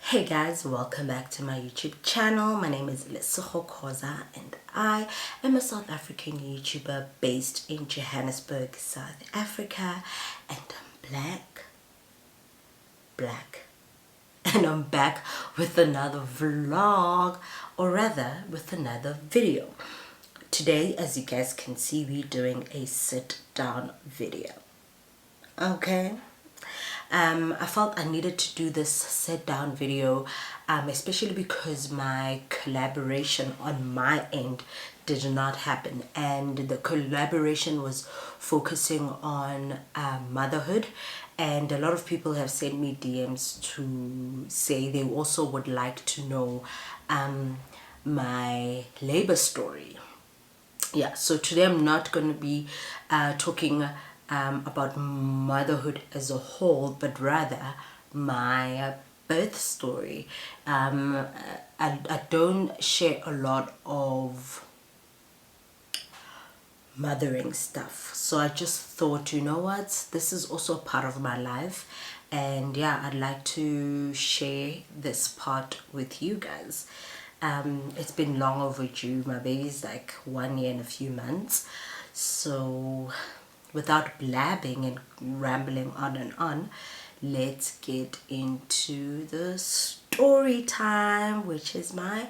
Hey guys, welcome back to my YouTube channel. My name is Lesotho Khoza and I am a South African YouTuber based in Johannesburg, South Africa, and I'm black, and I'm back with another vlog, or rather with another video. Today, as you guys can see, we're doing a sit down video. Okay. I felt I needed to do this sit down video, especially because my collaboration on my end did not happen, and the collaboration was focusing on motherhood, and a lot of people have sent me DMs to say they also would like to know my labor story. Yeah, so today I'm not going to be talking about motherhood as a whole, but rather my birth story. I don't share a lot of mothering stuff, so I just thought, you know what, this is also a part of my life, and yeah, I'd like to share this part with you guys. It's been long overdue. My baby's like 1 year and a few months, so without blabbing and rambling on and on, let's get into the story time, which is my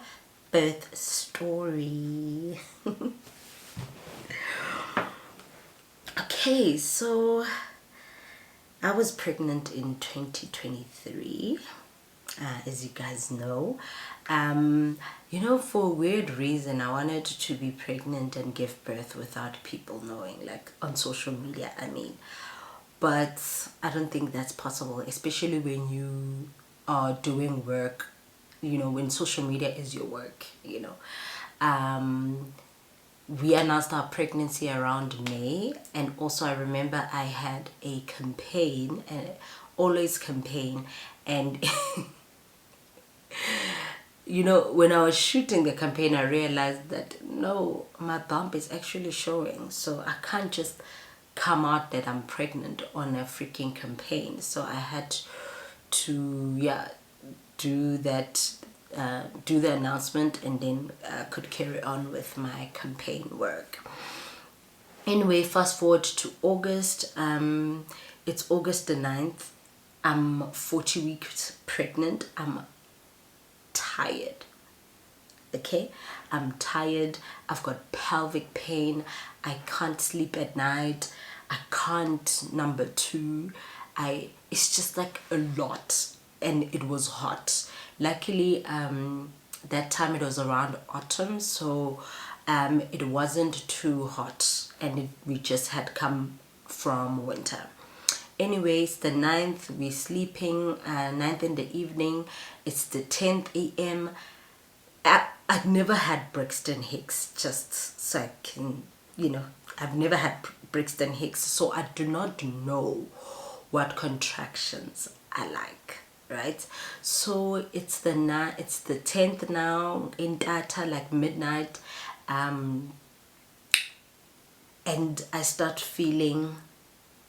birth story. Okay, so I was pregnant in 2023, as you guys know. For a weird reason, I wanted to be pregnant and give birth without people knowing, like on social media, I mean. But I don't think that's possible, especially when you are doing work, when social media is your work. We announced our pregnancy around May, and also I remember I had a campaign, and always campaign, and when I was shooting the campaign, I realized that no, my bump is actually showing, so I can't just come out that I'm pregnant on a freaking campaign. So I had to do that, do the announcement, and then could carry on with my campaign work. Anyway, fast forward to August. It's August the 9th. I'm 40 weeks pregnant. I'm tired. Okay, I'm tired. I've got pelvic pain. I can't sleep at night. I can't number two. It's just like a lot, and it was hot. Luckily, that time it was around autumn, so it wasn't too hot, and we just had come from winter. Anyways, the 9th, we're sleeping, 9th in the evening. It's the 10th a.m. I've never had Braxton Hicks, just so I can, I've never had Braxton Hicks, so I do not know what contractions I like, right? So it's the 10th now, in data, like midnight, and I start feeling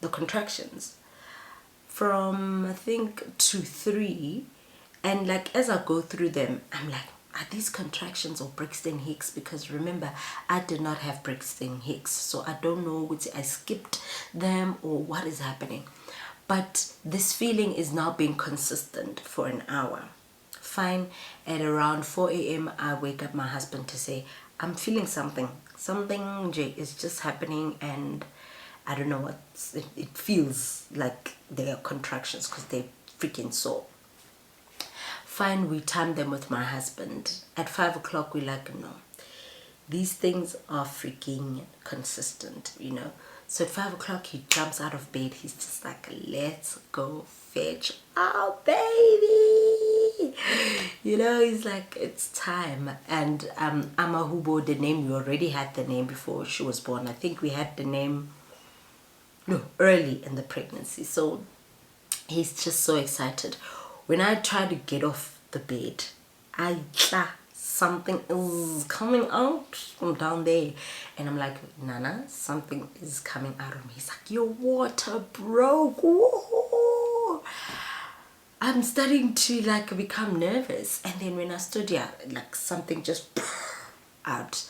the contractions from I think 2-3, and like as I go through them, I'm like, are these contractions or Braxton Hicks? Because remember, I did not have Braxton Hicks, so I don't know which I skipped them or what is happening. But this feeling is now being consistent for an hour. Fine. At around 4 a.m. I wake up my husband to say, I'm feeling something Jay is just happening, and I don't know what it feels like. They are contractions because they're freaking sore. Fine, we timed them with my husband. At 5 o'clock, we're like, no, these things are freaking consistent, So at 5 o'clock, he jumps out of bed. He's just like, let's go fetch our baby. He's like, it's time. And Amahubo, the name, we already had the name before she was born. I think we had the name early in the pregnancy. So he's just so excited. When I try to get off the bed, something is coming out from down there, and I'm like, Nana, something is coming out of me. He's like, your water broke. Whoa. I'm starting to like become nervous. And then when I stood here, like something just out.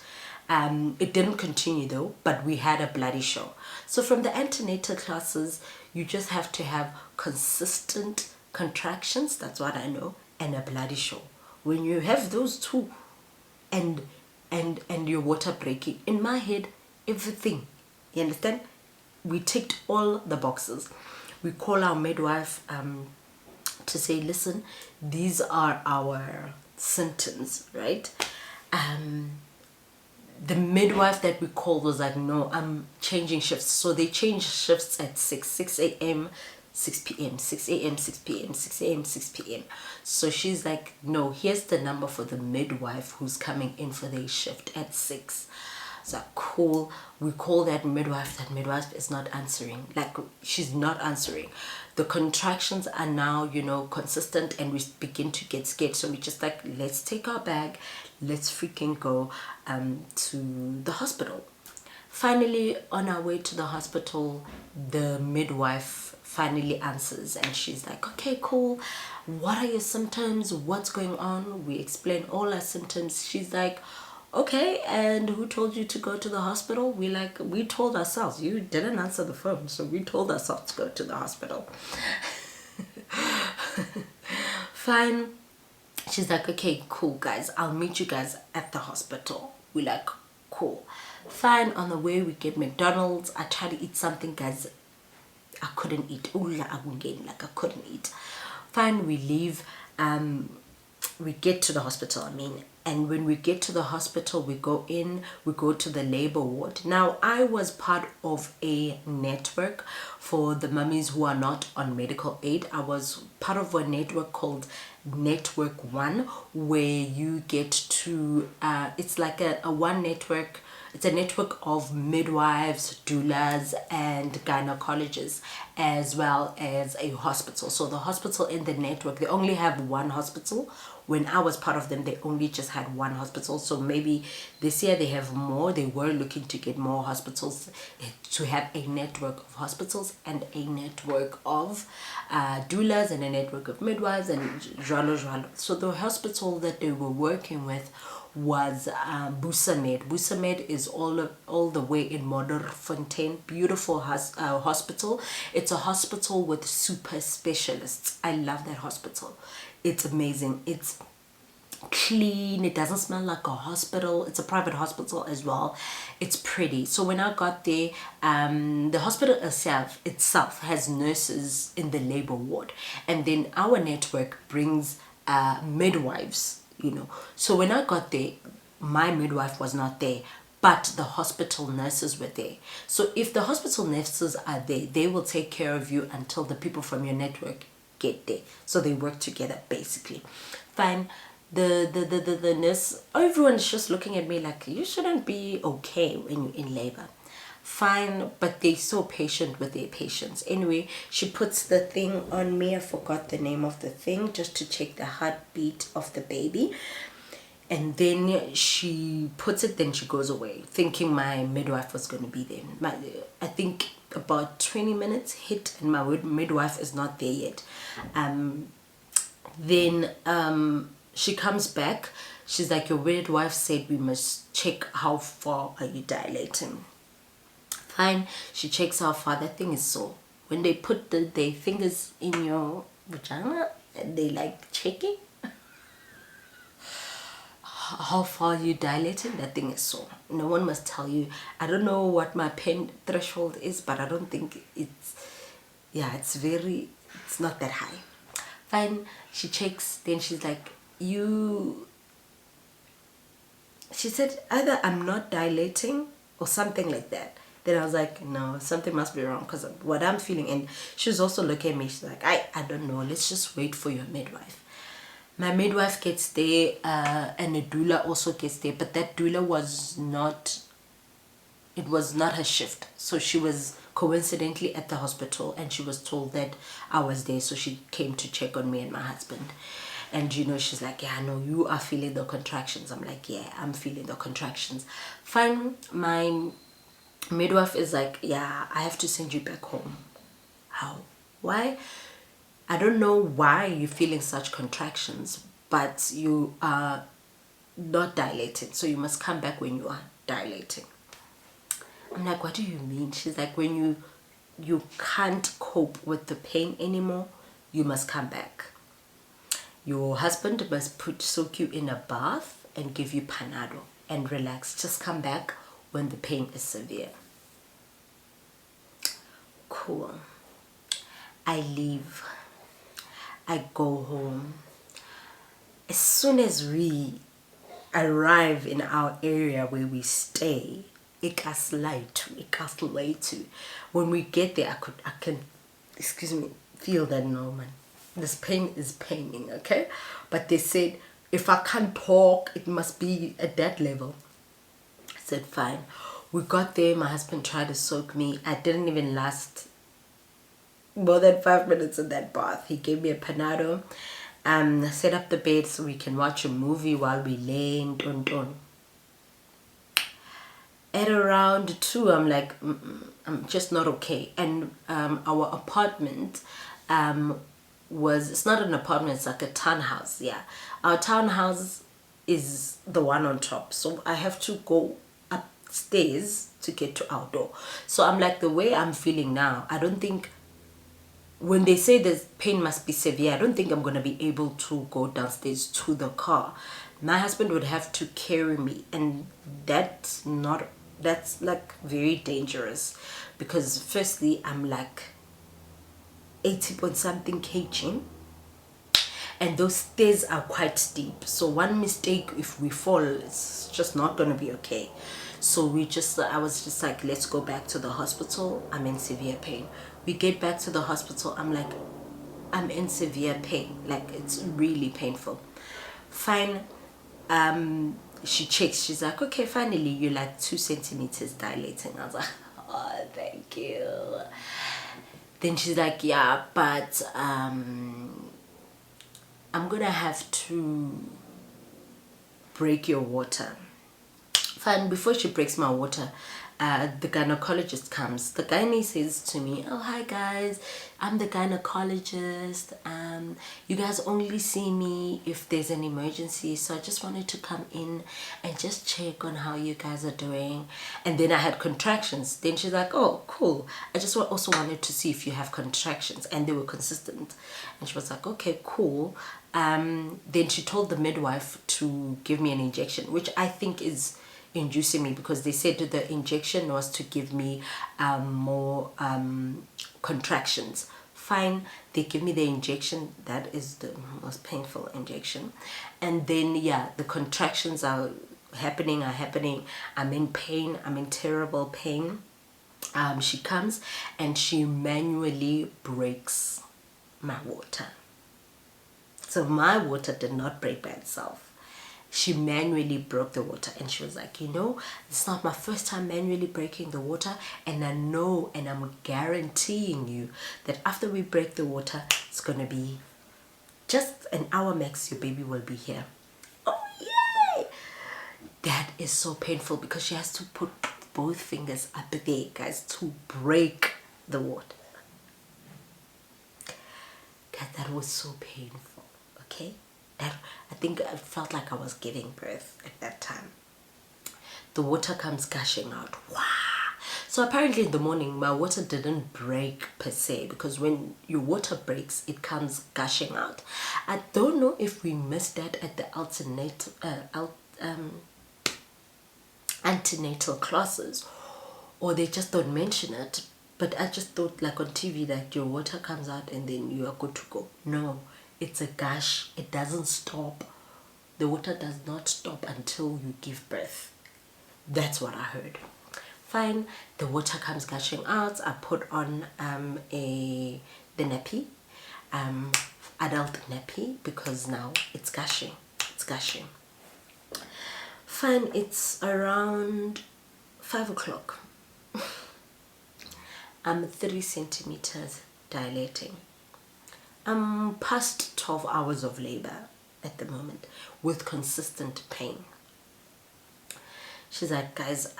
It didn't continue though, but we had a bloody show. So from the antenatal classes, you just have to have consistent contractions, that's what I know, and a bloody show. When you have those two, and your water breaking, in my head, everything, you understand, we ticked all the boxes. We call our midwife to say, listen, these are our symptoms, right? The midwife that we called was like, no, I'm changing shifts. So they changed shifts at 6 a.m, 6 p.m, 6 a.m, 6 p.m, 6 a.m, 6 p.m. So she's like, no, here's the number for the midwife who's coming in for their shift at 6. So cool. We call that midwife. That midwife is not answering. Like, she's not answering. The contractions are now, you know, consistent, and we begin to get scared. So we just like, let's take our bag, let's freaking go to the hospital. Finally, on our way to the hospital, the midwife finally answers, and she's like, okay, cool, what are your symptoms, what's going on? We explain all our symptoms. She's like, okay, and who told you to go to the hospital? We told ourselves. You didn't answer the phone, so we told ourselves to go to the hospital. Fine. She's like, okay, cool, guys, I'll meet you guys at the hospital. We're like, cool. Fine. On the way, we get McDonald's. I try to eat something, guys. I couldn't eat. Like, I couldn't eat. Fine, we leave. We get to the hospital, and when we get to the hospital, we go to the labor ward. Now, I was part of a network for the mummies who are not on medical aid. I was part of a network called Network One, where you get to, it's like a one network. It's a network of midwives, doulas, and gynecologists, as well as a hospital. So the hospital in the network, they only have one hospital. When I was part of them, they only just had one hospital. So maybe this year they have more. They were looking to get more hospitals, to have a network of hospitals and a network of doulas and a network of midwives and jalo jalo. So the hospital that they were working with was Busamed. Busamed is all the way in Modderfontein. Beautiful hospital. It's a hospital with super specialists. I love that hospital. It's amazing. It's clean. It doesn't smell like a hospital. It's a private hospital as well. It's pretty. So when I got there, the hospital itself has nurses in the labor ward, and then our network brings midwives, you know. So when I got there, my midwife was not there, but the hospital nurses were there. So if the hospital nurses are there, they will take care of you until the people from your network get there. So they work together, basically. Fine. The nurse, everyone's just looking at me like, you shouldn't be okay when you're in labor. Fine, but they're so patient with their patients. Anyway, she puts the thing on me. I forgot the name of the thing, just to check the heartbeat of the baby. And then she puts it, then she goes away, thinking my midwife was going to be there. I think about 20 minutes hit, and my midwife is not there yet. Then she comes back. She's like, your midwife said we must check how far are you dilating. Fine. She checks how far. That thing is sore. When they put their fingers in your vagina, they like checking how far you dilated. That thing is sore. No one must tell you. I don't know what my pain threshold is, but I don't think it's not that high. Fine. She checks. Then she's like, she said either I'm not dilating or something like that. Then I was like, no, something must be wrong, because what I'm feeling. And she was also looking at me. She's like, I don't know. Let's just wait for your midwife. My midwife gets there, and a doula also gets there. But that doula was not her shift. So she was coincidentally at the hospital, and she was told that I was there. So she came to check on me and my husband. And you know, she's like, yeah, no, you are feeling the contractions. I'm like, yeah, I'm feeling the contractions. Fine. My midwife is like, yeah, I have to send you back home. How? Why? I don't know why you're feeling such contractions, but you are not dilating, so you must come back when you are dilating. I'm like, what do you mean? She's like, when you can't cope with the pain anymore, you must come back. Your husband must soak you in a bath and give you Panado and relax. Just come back when the pain is severe. Cool. I leave. I go home. As soon as we arrive in our area where we stay, when we get there, I can, excuse me, feel that no, man, this pain is paining, okay? But they said if I can't talk, it must be at that level. I said fine. We got there. My husband tried to soak me. I didn't even last more than 5 minutes in that bath. He gave me a Panado, set up the bed so we can watch a movie while we lay in. At around 2, I'm like, I'm just not okay. And our apartment it's not an apartment, it's like a townhouse. Yeah, our townhouse is the one on top, so I have to go upstairs to get to our door. So I'm like, the way I'm feeling now, I don't think, when they say the pain must be severe, I don't think I'm going to be able to go downstairs to the car. My husband would have to carry me, and that's like very dangerous, because firstly I'm like 80 point something kg, and those stairs are quite steep, so one mistake if we fall, it's just not going to be okay. So I was just like, let's go back to the hospital. I'm in severe pain. We get back to the hospital. I'm like, I'm in severe pain, like it's really painful. Fine. She checks. She's like, okay, finally you're like 2 centimeters dilating. I was like, oh, thank you. Then she's like, yeah, but I'm gonna have to break your water. Fine. Before she breaks my water, the gynecologist comes. The gynae says to me, oh, hi guys, I'm the gynecologist. You guys only see me if there's an emergency, so I just wanted to come in and just check on how you guys are doing. And then I had contractions. Then she's like, oh, cool, I just also wanted to see if you have contractions, and they were consistent. And she was like, okay, cool. Then she told the midwife to give me an injection, which I think is inducing me, because they said that the injection was to give me more contractions. Fine, they give me the injection. That is the most painful injection. And then yeah, the contractions are happening. I'm in pain. I'm in terrible pain. She comes and she manually breaks my water. So my water did not break by itself. She manually broke the water, and she was like, you know, it's not my first time manually breaking the water, and I know, and I'm guaranteeing you that after we break the water, it's gonna be just an hour max, your baby will be here. Oh yay! That is so painful, because she has to put both fingers up there, guys, to break the water. Guys, that was so painful. Okay, that, I think I felt like I was giving birth at that time. The water comes gushing out. Wow. So apparently in the morning my water didn't break per se, because when your water breaks, it comes gushing out. I don't know if we missed that at the antenatal classes, or they just don't mention it. But I just thought, like on TV, that your water comes out and then you are good to go. No, it's a gush. It doesn't stop. The water does not stop until you give birth. That's what I heard. Fine, the water comes gushing out. I put on the nappy, adult nappy, because now it's gushing. Fine, it's around 5 o'clock. I'm 3 centimeters dilating. I'm past 12 hours of labor at the moment with consistent pain. She's like, guys,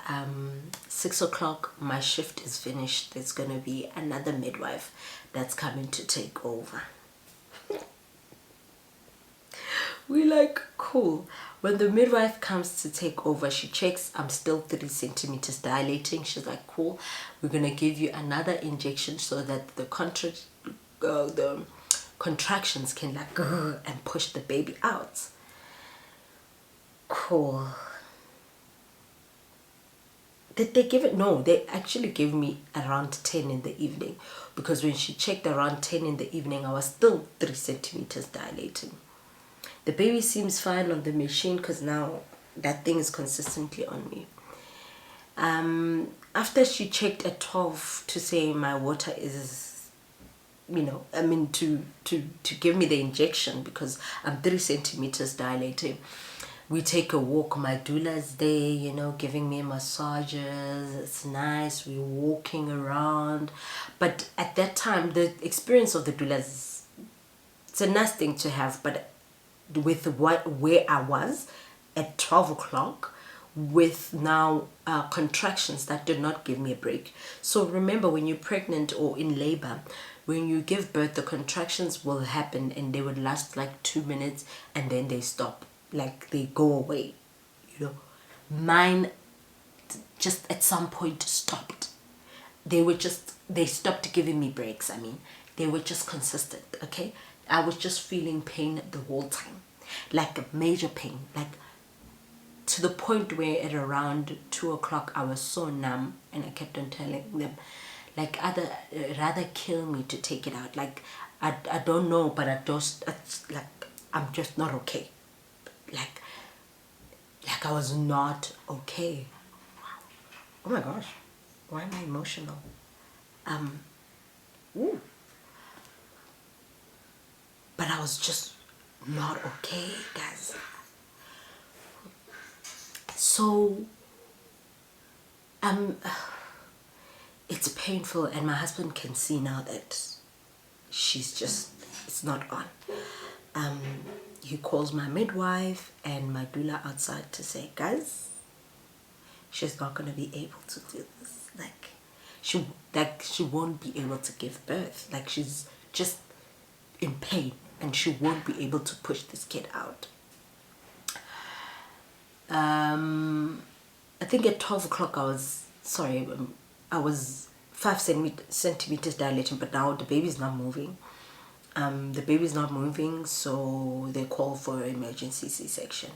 6 o'clock, my shift is finished. There's going to be another midwife that's coming to take over. We like, cool. When the midwife comes to take over, she checks I'm still 3 centimeters dilating. She's like, cool, we're gonna give you another injection so that the contractions can like and push the baby out. Cool. Did they give it? No, they actually gave me around 10 in the evening, because when she checked around 10 in the evening, I was still 3 centimeters dilating. The baby seems fine on the machine because now that thing is consistently on me. After she checked at 12 to say my water is, to give me the injection because I'm 3 centimeters dilating. We take a walk. My doula's there, giving me massages. It's nice. We're walking around. But at that time, the experience of the doula it's a nice thing to have, but with where I was at 12 o'clock, with now contractions that did not give me a break. So remember, when you're pregnant or in labor, when you give birth, the contractions will happen and they would last like 2 minutes and then they stop, like they go away. Mine just at some point stopped. They stopped giving me breaks. They were just consistent. Okay, I was just feeling pain the whole time, like a major pain, like to the point where at around 2 o'clock I was so numb, and I kept on telling them, like, rather kill me to take it out. Like, I don't know, but I'm just not okay. Like I was not okay. Oh my gosh, why am I emotional? Ooh. But I was just not okay, guys. So it's painful, and my husband can see now that it's not on. He calls my midwife and my doula outside to say, guys, she's not going to be able to do this. She won't be able to give birth. Like, she's just in pain and she won't be able to push this kid out. I think at 12 o'clock I was 5 centimeters dilating, but now the baby's not moving. So they call for emergency C-section.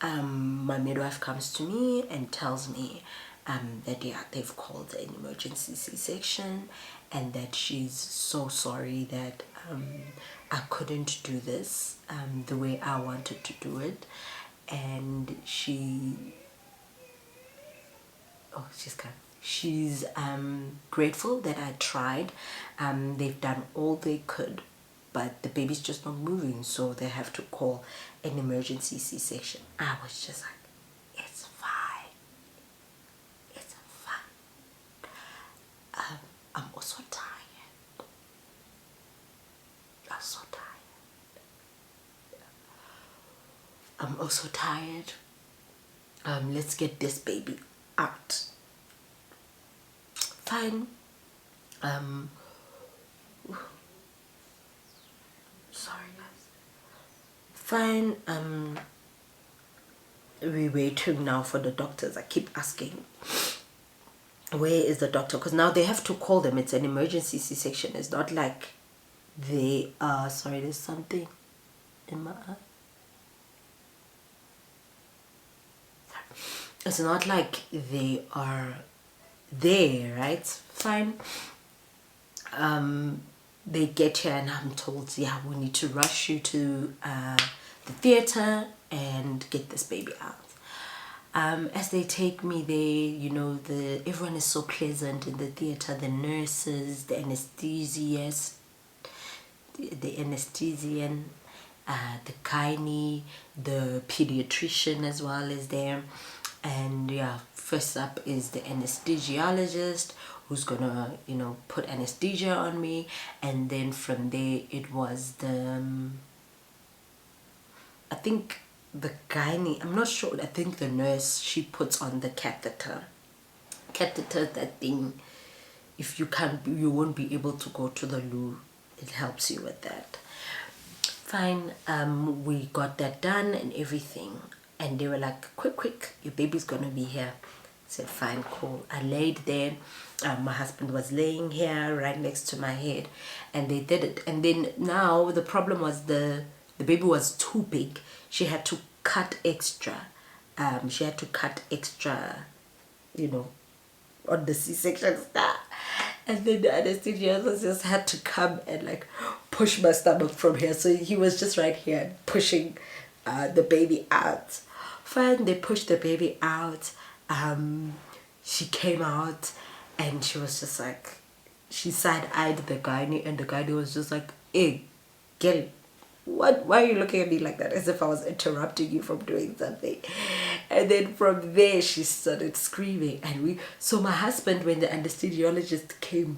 My midwife comes to me and tells me that they've called an emergency C-section, and that she's so sorry that I couldn't do this the way I wanted to do it, and she's grateful that I tried. They've done all they could, but the baby's just not moving, so they have to call an emergency C-section. I was just like, it's fine. It's fine. I'm also tired. I'm also tired. Let's get this baby out. Fine. Sorry guys. Fine. We're waiting now for the doctors. I keep asking, where is the doctor? Because now they have to call them. It's an emergency C-section. It's not like they are, sorry, there's something in my eye. It's not like they are there, right? Fine. They get here and I'm told, yeah, we need to rush you to the theater and get this baby out. As they take me there, everyone is so pleasant in the theater. The nurses, the anesthesian, the gynae, the pediatrician as well is there. And yeah, first up is the anesthesiologist, who's gonna put anesthesia on me, and then from there it was I think the gynae, I'm not sure, I think the nurse, she puts on the catheter, that thing, if you won't be able to go to the loo, it helps you with that. Fine, we got that done and everything, and they were like, quick, your baby's gonna be here. I said, fine, cool. I laid there. My husband was laying here right next to my head, and they did it. And then now the problem was the baby was too big. She had to cut extra. She had to cut extra, on the C-section stuff. And then the anesthesiologist just had to come and like push my stomach from here. So he was just right here pushing the baby out. Fine, they pushed the baby out. She came out and she was just like, she side-eyed the gynae, and the gynae was just like, hey, get it. What? Why are you looking at me like that? As if I was interrupting you from doing something. And then from there, she started screaming. And so my husband, when the anesthesiologist came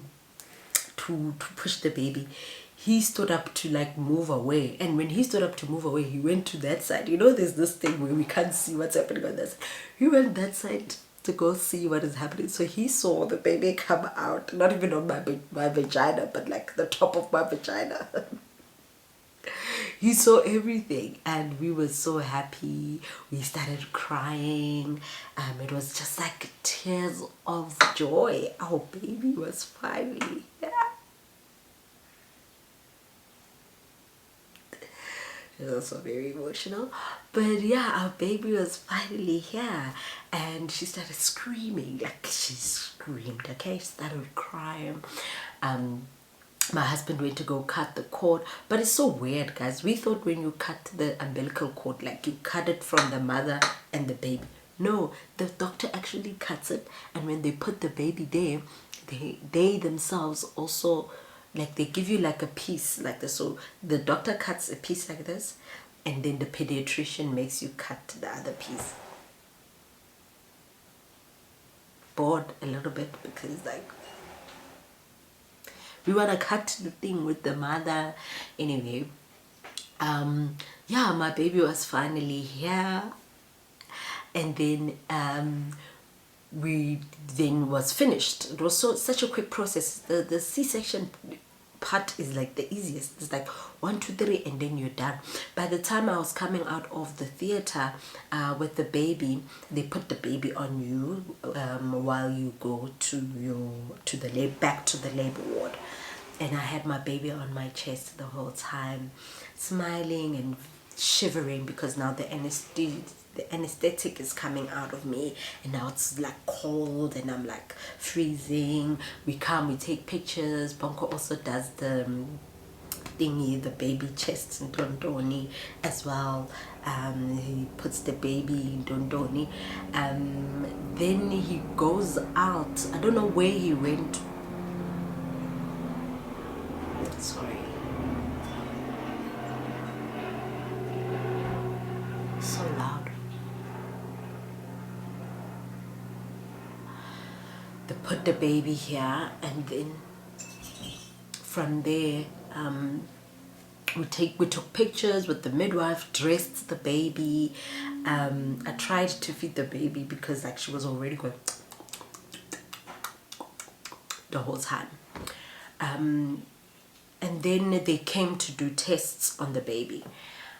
to push the baby, he stood up to like move away. And when he stood up to move away, he went to that side. There's this thing where we can't see what's happening on that side. He went that side to go see what is happening. So he saw the baby come out, not even on my vagina, but like the top of my vagina. He saw everything, and we were so happy. We started crying. It was just like tears of joy. Our baby was finally here. It was also very emotional, but yeah, our baby was finally here, and she started screaming. Like, she screamed, okay? She started crying. My husband went to go cut the cord, but it's so weird, guys. We thought when you cut the umbilical cord, like you cut it from the mother and the baby. No, the doctor actually cuts it, and when they put the baby there, they themselves also, like, they give you like a piece like this. So the doctor cuts a piece like this, and then the pediatrician makes you cut the other piece. Bored a little bit because like, we want to cut the thing with the mother. Anyway, yeah, my baby was finally here. And then we then was finished. It was such a quick process. The C-section part is like the easiest. It's like 1 2 3 and then you're done. By the time I was coming out of the theater with the baby, they put the baby on you while you go back to the labor ward. And I had my baby on my chest the whole time, smiling and shivering because now the anesthetic is coming out of me, and now it's like cold and I'm like freezing. We take pictures. Bonko also does the thingy, the baby chest in Dondoni as well. He puts the baby in Dondoni. Then he goes out. I don't know where he went. Sorry. So loud. They put the baby here, and then from there we took pictures with the midwife, dressed the baby. I tried to feed the baby because like she was already going the whole time. And then they came to do tests on the baby.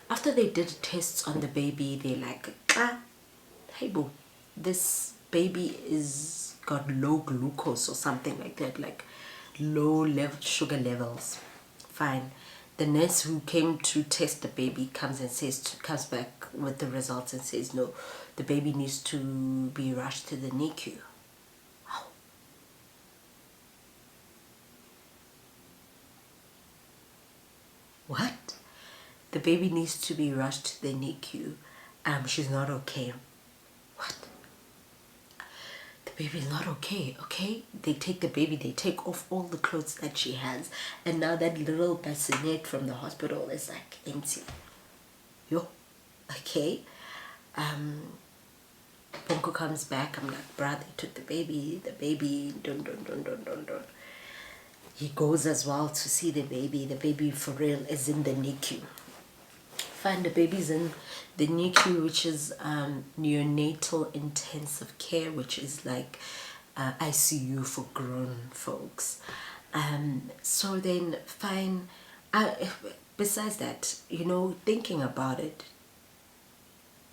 After they did tests on the baby, they're like, hey boo, this baby is got low glucose or something like that, like low sugar levels. Fine. The nurse who came to test the baby comes back with the results and says, no, the baby needs to be rushed to the NICU. What? The baby needs to be rushed to the NICU. She's not okay. What? The baby's not okay, okay? They take the baby, they take off all the clothes that she has, and now that little bassinet from the hospital is like empty. Yo, okay? Ponko comes back. I'm like, bruh, they took the baby, dun. He goes as well to see the baby. The baby for real is in the NICU. Fine, the baby's in the NICU, which is neonatal intensive care, which is like ICU for grown folks. So then, fine. besides that, you know, thinking about it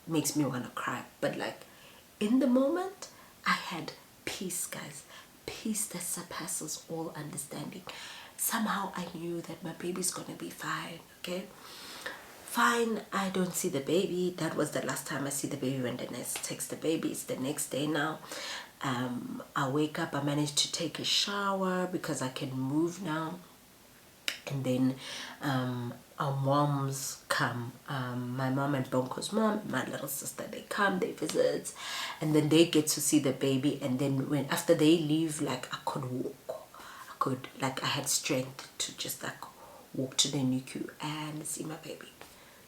makes me want to cry. But like in the moment, I had peace, guys. Peace that surpasses all understanding. Somehow I knew that my baby's gonna be fine, okay? Fine, I don't see the baby. That was the last time I see the baby. When the nurse takes the baby, it's the next day now. I wake up, I managed to take a shower because I can move now. And then our moms come, my mom and Bonko's mom, my little sister, they come, they visit, and then they get to see the baby. And then when after they leave, like I could walk, I had strength to just like walk to the NICU and see my baby.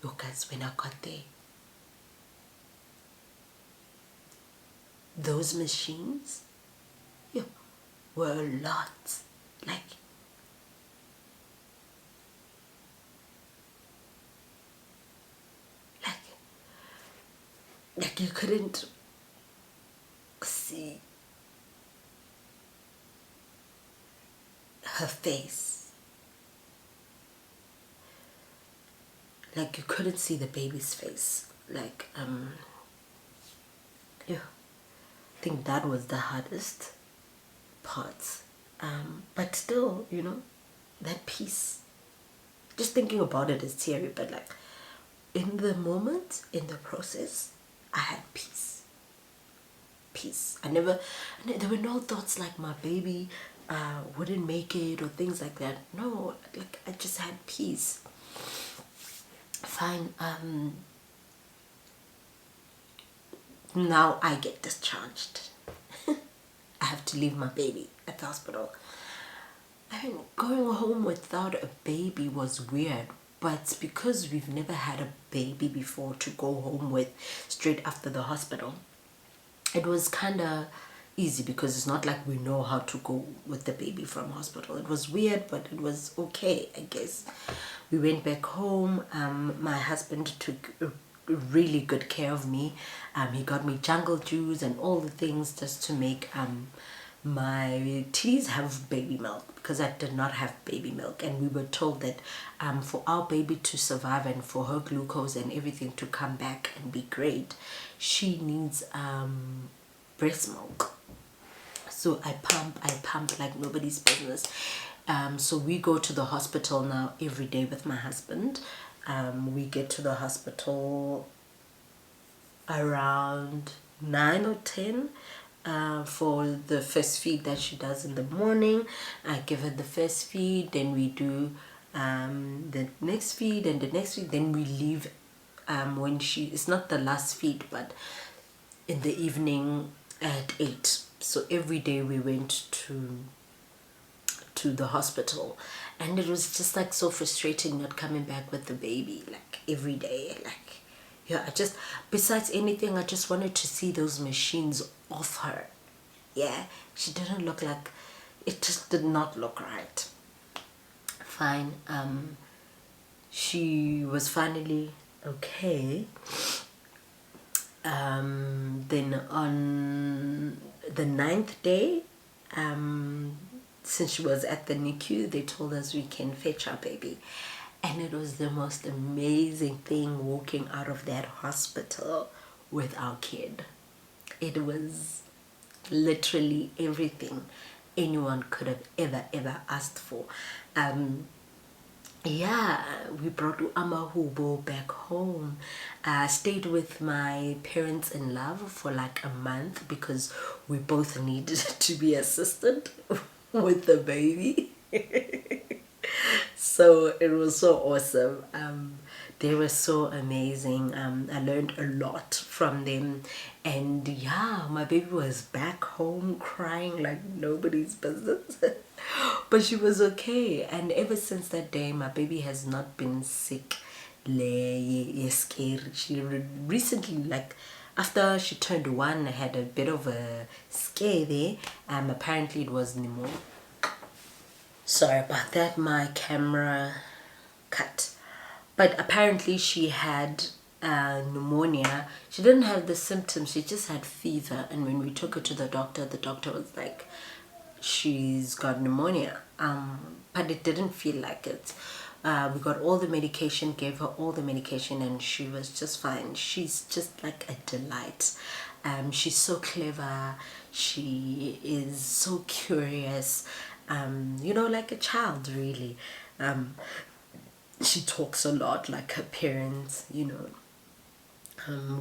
Look, guys, when I got there, those machines, yeah, were a lot. Like you couldn't see her face. Like you couldn't see the baby's face. Like yeah, I think that was the hardest part. But still, you know, that peace. Just thinking about it is teary, but like in the moment, in the process, I had peace. Peace. There were no thoughts like my baby wouldn't make it or things like that. No, like I just had peace. Fine. Now I get discharged. I have to leave my baby at the hospital. I mean, going home without a baby was weird, but because we've never had a baby before to go home with straight after the hospital, it was kind of easy because it's not like we know how to go with the baby from hospital. It was weird, but it was okay, I guess. We went back home. My husband took really good care of me. He got me jungle juice and all the things just to make my titties have baby milk, because I did not have baby milk, and we were told that for our baby to survive and for her glucose and everything to come back and be great, she needs breast milk. So I pump like nobody's business. So we go to the hospital now every day with my husband. We get to the hospital around 9 or 10 for the first feed that she does in the morning. I give her the first feed, then we do the next feed and the next feed, then we leave when it's not the last feed, but in the evening at 8. So every day we went to the hospital, and it was just like so frustrating not coming back with the baby like every day. Like, yeah, besides anything, I just wanted to see those machines off her. Yeah, she didn't look like, it just did not look right. Fine. She was finally okay. Then on the 9th day, since she was at the NICU, they told us we can fetch our baby. And it was the most amazing thing walking out of that hospital with our kid. It was literally everything anyone could have ever asked for. Yeah, we brought Amahubo back home. Stayed with my parents-in-law for like a month because we both needed to be assistant with the baby. So it was so awesome. They were so amazing. I learned a lot from them, and yeah, my baby was back home crying like nobody's business. But she was okay, and ever since that day my baby has not been sick. Scared. She recently, like after she turned 1, had a bit of a scare there. Apparently it was pneumonia. Sorry about that, my camera cut. But apparently she had pneumonia. She didn't have the symptoms, she just had fever. And when we took her to the doctor was like, she's got pneumonia. But it didn't feel like it. We got all the medication, gave her all the medication, and she was just fine. She's just like a delight. She's so clever. She is so curious. You know, like a child, really. She talks a lot like her parents, you know.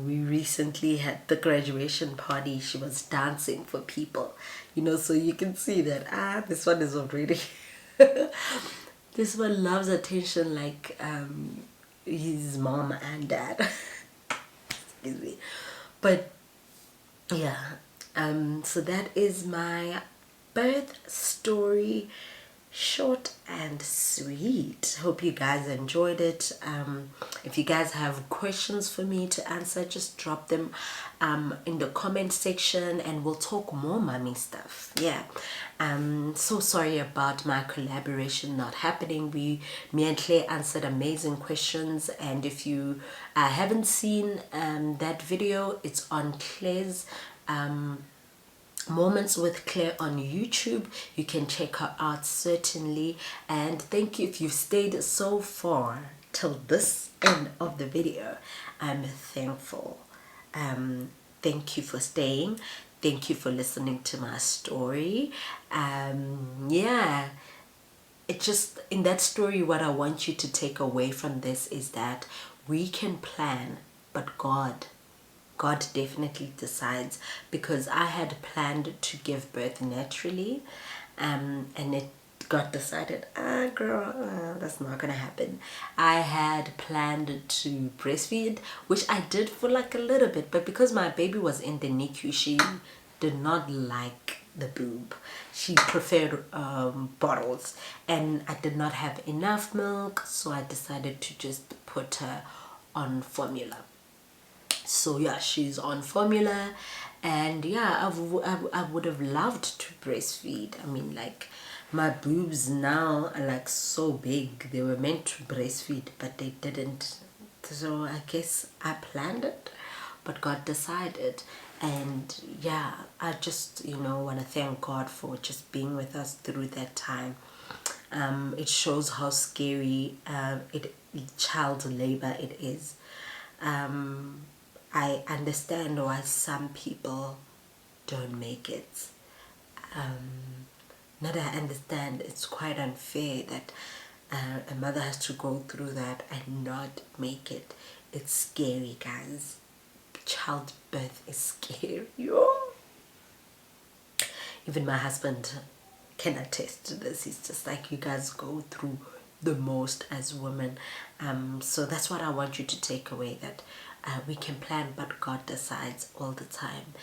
We recently had the graduation party. She was dancing for people, you know, so you can see that this one is already this one loves attention like his mom and dad. Excuse me. But yeah, so that is my birth story, short and sweet. Hope you guys enjoyed it. If you guys have questions for me to answer, just drop them in the comment section and we'll talk more mommy stuff. Yeah, so sorry about my collaboration not happening. Me and Claire answered amazing questions, and if you haven't seen that video, it's on Claire's Moments with Claire on YouTube. You can check her out, certainly. And thank you if you've stayed so far till this end of the video. I'm thankful. Thank you for staying. Thank you for listening to my story. Yeah, it just, in that story, what I want you to take away from this is that we can plan, but God definitely decides, because I had planned to give birth naturally, and it got decided, girl, that's not gonna happen. I had planned to breastfeed, which I did for like a little bit, but because my baby was in the NICU, she did not like the boob. She preferred bottles, and I did not have enough milk, so I decided to just put her on formula. So yeah, she's on formula, and yeah, I would have loved to breastfeed. I mean, like, my boobs now are like so big. They were meant to breastfeed, but they didn't. So I guess I planned it, but God decided. And yeah, I just, you know, want to thank God for just being with us through that time. It shows how scary child labor it is. I understand why some people don't make it. Not that I understand, it's quite unfair that a mother has to go through that and not make it. It's scary, guys. Childbirth is scary. Even my husband can attest to this. He's just like, you guys go through the most as women. So that's what I want you to take away, that we can plan, but God decides all the time.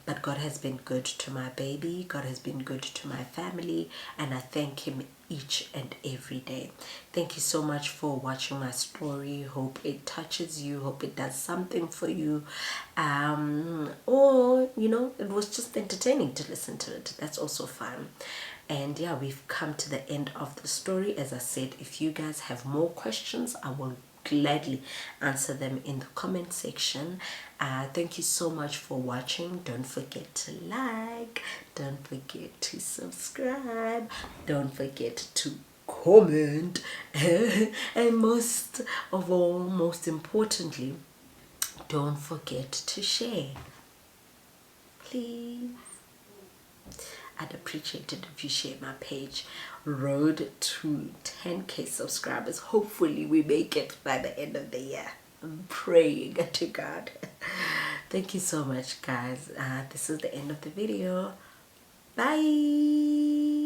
But God has been good to my baby. God has been good to my family, and I thank him each and every day. Thank you so much for watching my story. Hope it touches you. Hope it does something for you. Or, you know, it was just entertaining to listen to it. That's also fun. And yeah, we've come to the end of the story. As I said, if you guys have more questions, I will gladly answer them in the comment section. Thank you so much for watching. Don't forget to like, don't forget to subscribe, don't forget to comment, and most of all, most importantly, don't forget to share, please. I'd appreciate it if you share my page. Road to 10k subscribers. Hopefully we make it by the end of the year. I'm praying to God. Thank you so much, guys. This is the end of the video. Bye.